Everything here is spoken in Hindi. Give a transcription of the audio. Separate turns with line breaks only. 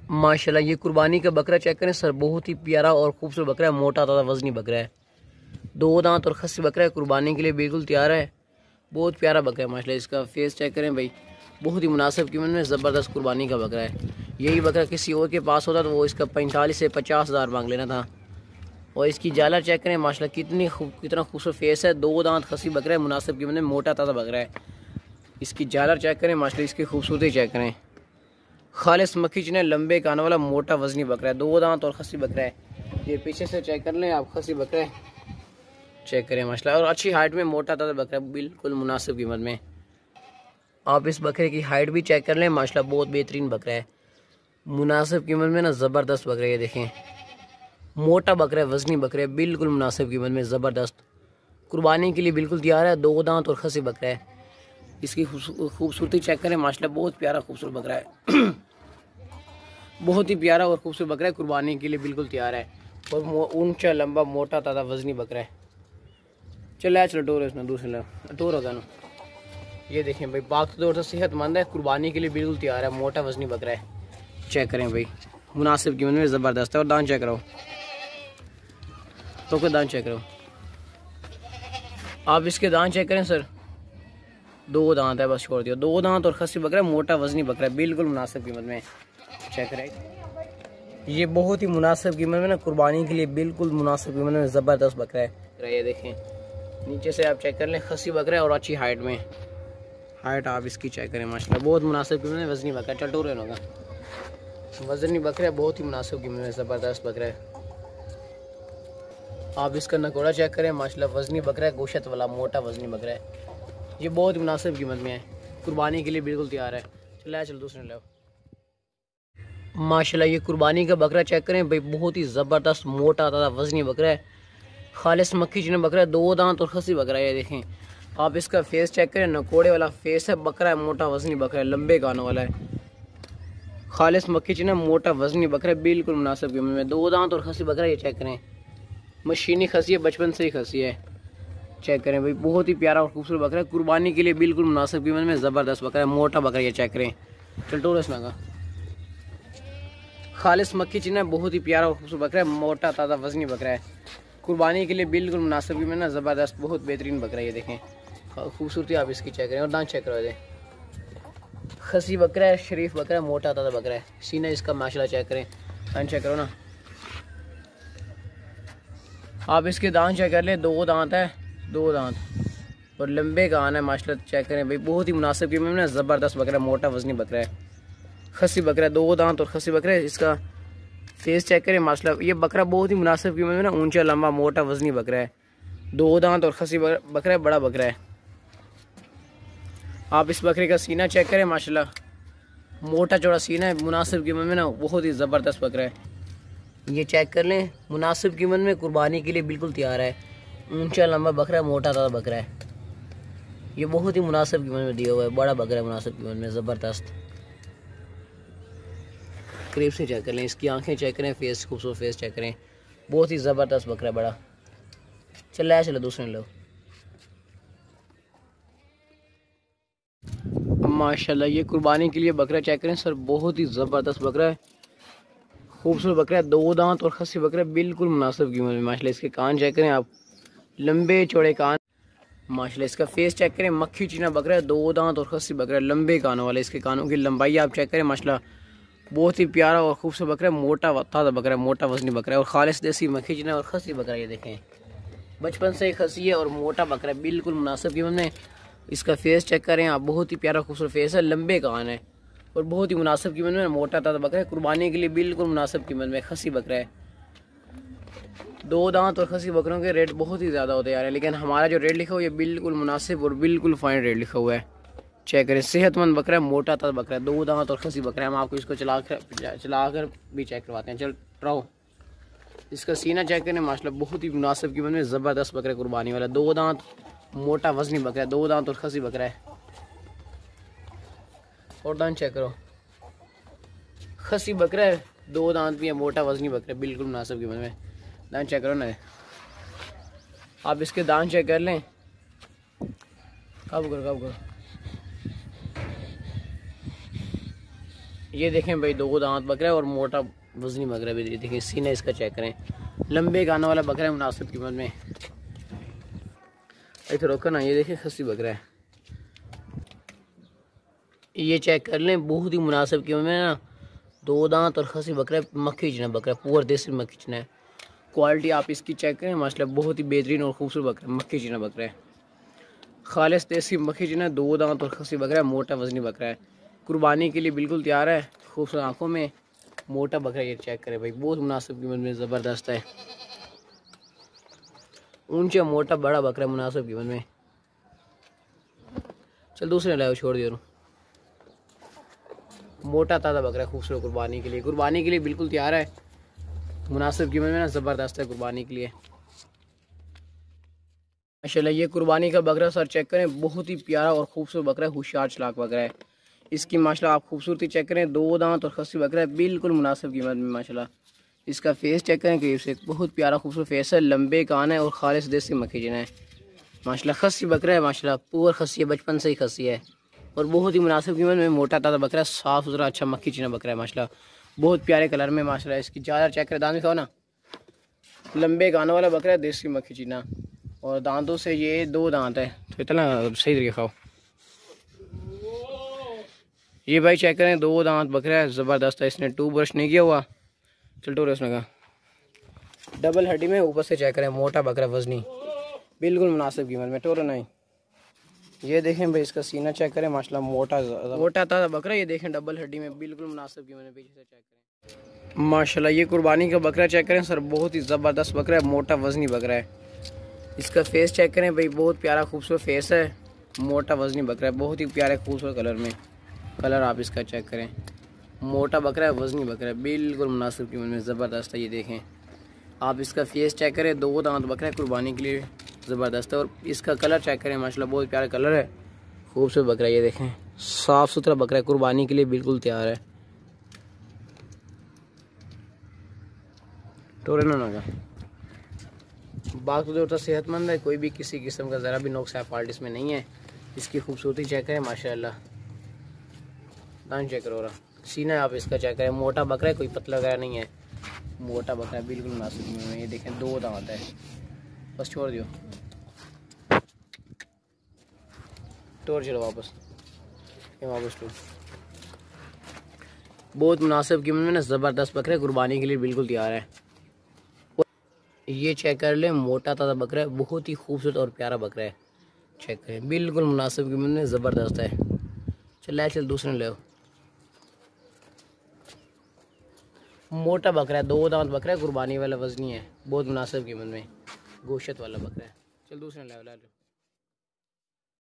माशाल्लाह ये कुर्बानी का बकरा चेक करें सर, बहुत ही प्यारा और खूबसूरत बकरा है, मोटा ताज़ा वजनी बकरा है, 2 दांत और खस्सी बकरा है, कुर्बानी के लिए बिल्कुल तैयार है। बहुत प्यारा बकरा है माशाल्लाह। इसका फेस चेक करें भाई, बहुत ही मुनासिब कीमत में ज़बरदस्त कुर्बानी का बकरा है। यही बकरा किसी और के पास होता तो वो इसका 45 से 50 हज़ार मांग लेना था। और इसकी जाला चेक करें माशाल्लाह, कितना खूबसूरत फेस है, 2 दांत खस्सी बकरा है, मुनासिब कीमत में मोटा ताज़ा बकरा है। इसकी जाला चेक करें माशाल्लाह, इसकी खूबसूरती चेक करें, खालिस मक्खी चने लंबे कान वाला मोटा वजनी बकरा है, 2 दांत और खस्सी बकरा है। ये पीछे से चेक कर लें आप, खस्सी बकरा है चेक करें माशाल्लाह, और अच्छी हाइट में मोटा ताज़ा बकरा है, बिल्कुल मुनासिब कीमत में। आप इस बकरे की हाइट भी चेक कर लें माशाल्लाह, बहुत बेहतरीन बकरा है, मुनासिब कीमत में ना ज़बरदस्त बकरा है। ये देखें, मोटा बकरा है, वजनी बकरा है, बिल्कुल मुनासिब कीमत में ज़बरदस्त, कुर्बानी के लिए बिल्कुल तैयार है, 2 दांत और खस्सी बकरा है। इसकी खूबसूरती चेक करें माशाल्लाह, बहुत प्यारा खूबसूरत बकरा है बहुत ही प्यारा और खूबसूरत बकरा है, कुर्बानी के लिए बिल्कुल तैयार है, और ऊंचा लंबा मोटा ताज़ा वजनी बकरा है। चलो डोर है इसमें, दूसरे डोर होगा ना। ये देखें भाई, बाकी तौर से सेहतमंद है, कुर्बानी के लिए बिल्कुल तैयार है, मोटा वजनी बकरा है। चेक करें भाई, मुनासिब कीमत में ज़बरदस्त है। और दांत चेक करो, तो क्या दांत चेक करो आप, इसके दांत चेक करें सर, 2 दांत है, बस छोड़ दिया, 2 दांत और खस्सी बकरा है, मोटा वजनी बकरा है, बिल्कुल मुनासिब कीमत में। चेक करें, ये बहुत ही मुनासिब कीमत में ना, कुर्बानी के लिए बिल्कुल मुनासिब कीमत में ज़बरदस्त बकरा है। ये देखें, नीचे से आप चेक कर लें, खस्सी बकरा है और अच्छी हाइट में, हाइट आप इसकी चेक करें माशाल्लाह, बहुत मुनासिब कीमत में वजनी बकरा है। चल टूर होगा, वजनी बकरा है, बहुत ही मुनासिब कीमत में ज़बरदस्त बकरा है। आप इसका नकोड़ा चेक करें माशाल्लाह, वजनी बकरा है, गोशत वाला मोटा वजनी बकरा है, ये बहुत मुनासिब कीमत में है, कुर्बानी के लिए बिल्कुल तैयार है। चल दूसरे लो माशाल्लाह, ये कुर्बानी का बकरा चेक करें भाई, बहुत ही ज़बरदस्त मोटा ताज़ा वजनी बकरा है, खालिस मक्खी चने बकरा है, 2 दांत और खस्सी बकरा है। ये देखें आप, इसका फेस चेक करें, नकोड़े वाला फेस है, बकरा है, मोटा वजनी बकरा है, लंबे कानों वाला है, खालिस मक्खी चने मोटा वजनी बकरा है, बिल्कुल मुनासिब कीमत में, 2 दांत और खस्सी बकरा। ये चेक करें, मशीनी खसी है, बचपन से ही खसी है। चेक करें भाई, बहुत ही प्यारा और खूबसूरत बकरा है, कुर्बानी के लिए बिल्कुल मुनासिब कीमत में ज़बरदस्त बकरा है, मोटा बकरा। ये चेक करें, चल टोरस लगा, खालिस मक्खी चना, बहुत ही प्यारा और खूबसूरत बकरा है, मोटा ताज़ा वजनी बकरा है, कुर्बानी के लिए बिल्कुल मुनासिब कीमत में ज़बरदस्त, बहुत बेहतरीन बकरा है। ये देखें खूबसूरती आप इसकी चेक करें, और दांत चेक करो, दे खसी बकरा है, शरीफ बकरा है, मोटा ताज़ा बकरा है, सीना इसका माशाल्लाह चेक करें, दांत चेक करो ना आप, इसके दांत चेक कर ले, 2 दांत है, 2 दांत और लंबे कान है माशाल्लाह। चेक करें भाई, बहुत ही मुनासिब कीमत में ज़बरदस्त बकरा है, मोटा वजनी बकरा है, खस्सी बकरा है, 2 दांत और खस्सी बकरा है। इसका फेस चेक करें माशाल्लाह, ये बकरा बहुत ही मुनासिब कीमत में ना, ऊंचा लंबा मोटा वजनी बकरा है, 2 दांत और खस्सी बकरा है, बड़ा बकरा है। आप इस बकरे का सीना चेक करें माशाल्लाह, मोटा चौड़ा सीना है, मुनासिब कीमत में ना, बहुत ही ज़बरदस्त बकरा है। ये चेक कर लें, मुनासिब कीमत में, कुर्बानी के लिए बिल्कुल तैयार है, ऊंचा लंबा बकरा है, मोटा ताज़ा बकरा है, ये बहुत ही मुनासिब कीमत में दिया हुआ है, बड़ा बकरा है, मुनासिब कीमत में ज़बरदस्त। करीब से चेक कर लें, इसकी आंखें चेक करें, फेस खूबसूरत फेस चेक करें, बहुत ही ज़बरदस्त बकरा है, बड़ा। चलो दूसरे लो माशाल्लाह, ये कुर्बानी के लिए बकरा चेक करें सर, बहुत ही ज़बरदस्त बकरा है, खूबसूरत बकरा है, 2 दांत और खस्सी बकरा है, बिल्कुल मुनासिब कीमत में माशाल्लाह। इसके कान चेक करें आप, लंबे चौड़े कान माशाल्लाह। इसका फेस चेक करें, मक्खी चीना बकरा है, 2 दांत और खस्सी बकरा है, लंबे कानों वाले, इसके कानों की लंबाई आप चेक करें माशाल्लाह, बहुत ही प्यारा और खूबसूरत बकरा है, मोटा ताज़ा बकरा है, मोटा वजनी बकरा है, और खालिस देसी मक्खी चीना और खस्सी बकरा। ये देखें, बचपन से ही खसी है और मोटा बकरा है, बिल्कुल मुनासिब कीमत में। इसका फेस चेक करें आप, बहुत ही प्यारा खूबसूरत फेस है, लंबे कान है, और बहुत ही मुनासिब कीमत में, मोटा ताज़ा बकरा है, कुर्बानी के लिए बिल्कुल मुनासिब कीमत में, खसी बकरा है। 2 दांत और खसी बकरों के रेट बहुत ही ज़्यादा होते यार, लेकिन हमारा जो रेट लिखा हुआ है बिल्कुल मुनासिब और बिल्कुल फाइन रेट लिखा हुआ है। चेक करें, सेहतमंद बकरा है, मोटा ताज़ा बकरा है, 2 दांत और खसी बकरा है। हम आपको इसको चला कर भी चेक करवाते हैं। चल रहो, इसका सीना चेक करें माशाल्लाह, बहुत ही मुनासिब कीमत में, ज़बरदस्त बकरा कुर्बानी वाला, 2 दांत, मोटा वजनी बकरा है, 2 दांत और खसी बकरा है। और दांत चेक करो, खसी बकरा है, 2 दांत भी है, मोटा वजनी बकरा है, बिल्कुल मुनासिब कीमत में। दांत चेक करो ना आप, इसके दांत चेक कर लें, कब करो ये देखें भाई, 2 दांत बकरा है और मोटा वजनी बकरा है। ये देखें सीना इसका चेक करें, लंबे गाना वाला बकरा है मुनासिब कीमत में। इधर रोका ना, ये देखें खस्सी बकरा है, ये चेक कर लें, बहुत ही मुनासिब कीमत में ना। 2 दांत और खस्सी बकरा है, मक्खी चना बकरा है, पूरा देसी मक्खी चना है। क्वालिटी आप इसकी चेक करें माशाल्लाह, बहुत ही बेहतरीन और खूबसूरत बकरा है, मक्खी चना बकरा है, खालिस देसी मक्खी चना। 2 दांत और खस्सी बकरा है, मोटा वजनी बकरा है, कुर्बानी के लिए बिल्कुल तैयार है। खूबसूरत आंखों में मोटा बकरा, ये चेक करें भाई, बहुत मुनासिब कीमत में, ज़बरदस्त है। ऊंचा मोटा बड़ा बकरा मुनासिब कीमत में। चल दूसरे लाओ, छोड़ दिया। मोटा ताज़ा बकरा खूबसूरत, कुर्बानी के लिए बिल्कुल तैयार है, मुनासिब कीमत में ना, ज़बरदस्त है कुर्बानी के लिए माशाल्लाह। ये कुर्बानी का बकरा सर चेक करें, बहुत ही प्यारा और खूबसूरत बकरा है, होशियार चालाक बकरा है। इसकी माशाल्लाह आप खूबसूरती चेक करें, 2 दांत और खस्सी बकरा है, बिल्कुल मुनासिब कीमत में माशाल्लाह। इसका फेस चेक करें करीब से, बहुत प्यारा खूबसूरत फेस है, लंबे कान है और खालिस देसी मक्खी चना है माशाल्लाह। खस्सी बकरा है माशाल्लाह, पूरा खस्सी है, बचपन से ही खस्सी है और बहुत ही मुनासिब कीमत में, मोटा ताज़ा बकरा है, साफ़ सुथरा अच्छा मक्खी चना बकरा है माशाल्लाह, बहुत प्यारे कलर में माशाल्लाह। इसकी ज़्यादा चेक करें, दांत दिखाओ ना, लंबे कानों वाला बकरा है, देसी मक्खी चना, और दांतों से ये 2 दांत है, तो इतना सही तरीके खाओ। ये भाई चेक करें, 2 दांत बकरा है, ज़बरदस्त है, इसने 2 ब्रश नहीं किया हुआ। चल टोरे उसने कहा, डबल हड्डी में, ऊपर से चेक करें, मोटा बकरा वजनी, बिल्कुल मुनासिब कीमत में, टोरो नहीं। ये देखें भाई, इसका सीना चेक करें माशाल्लाह, मोटा ताज़ा बकरा, ये देखें डबल हड्डी में, बिल्कुल मुनासिब कीमत में, पीछे से चेक करें माशाल्लाह। ये कुर्बानी का बकरा चेक करें सर, बहुत ही ज़बरदस्त बकरा है, मोटा वजनी बकरा है। इसका फेस चेक करें भाई, बहुत प्यारा खूबसूरत फेस है, मोटा वजनी बकरा है, बहुत ही प्यारे खूबसूरत कलर में, कलर आप इसका चेक करें, मोटा बकरा है, वजनी बकरा है, बिल्कुल मुनासिब कीमत में, ज़बरदस्त है। ये देखें आप इसका फेस चेक करें, 2 दांत बकरा है, कुर्बानी के लिए ज़बरदस्त है, और इसका कलर चेक करें माशाल्लाह, बहुत प्यारा कलर है, खूबसूरत बकरा। ये देखें साफ़ सुथरा बकरा है, कुर्बानी के लिए बिल्कुल तैयार है। टोरे ना का बात तो सेहतमंद है, कोई भी किसी किस्म का ज़रा भी नुक्स है फॉल्ट इसमें नहीं है। इसकी खूबसूरती चेक करें माशाल्लाह, दान चेक करो, सीना आप इसका चेक करें, मोटा बकरा है, कोई पतला वगैरह नहीं है, मोटा बकरा है, बिल्कुल मुनासिब में। ये देखें 2 दांत है, बस छोड़ दियो, टोर चलो वापस, ये वापस टोर, बहुत मुनासिब कीमत में ना, ज़बरदस्त बकरा है, कुर्बानी के लिए बिल्कुल तैयार है। ये चेक कर ले, मोटा ताज़ा बकरा है, बहुत ही खूबसूरत और प्यारा बकरा है, चेक करें, बिल्कुल मुनासिब कीमत में, ज़बरदस्त है। चल दूसरे ले, मोटा बकरा है, 2 दांत बकरा है, कुर्बानी वाला वजनी है, बहुत मुनासिब कीमत में, गोश्त वाला बकरा है। चल दूसरे ले।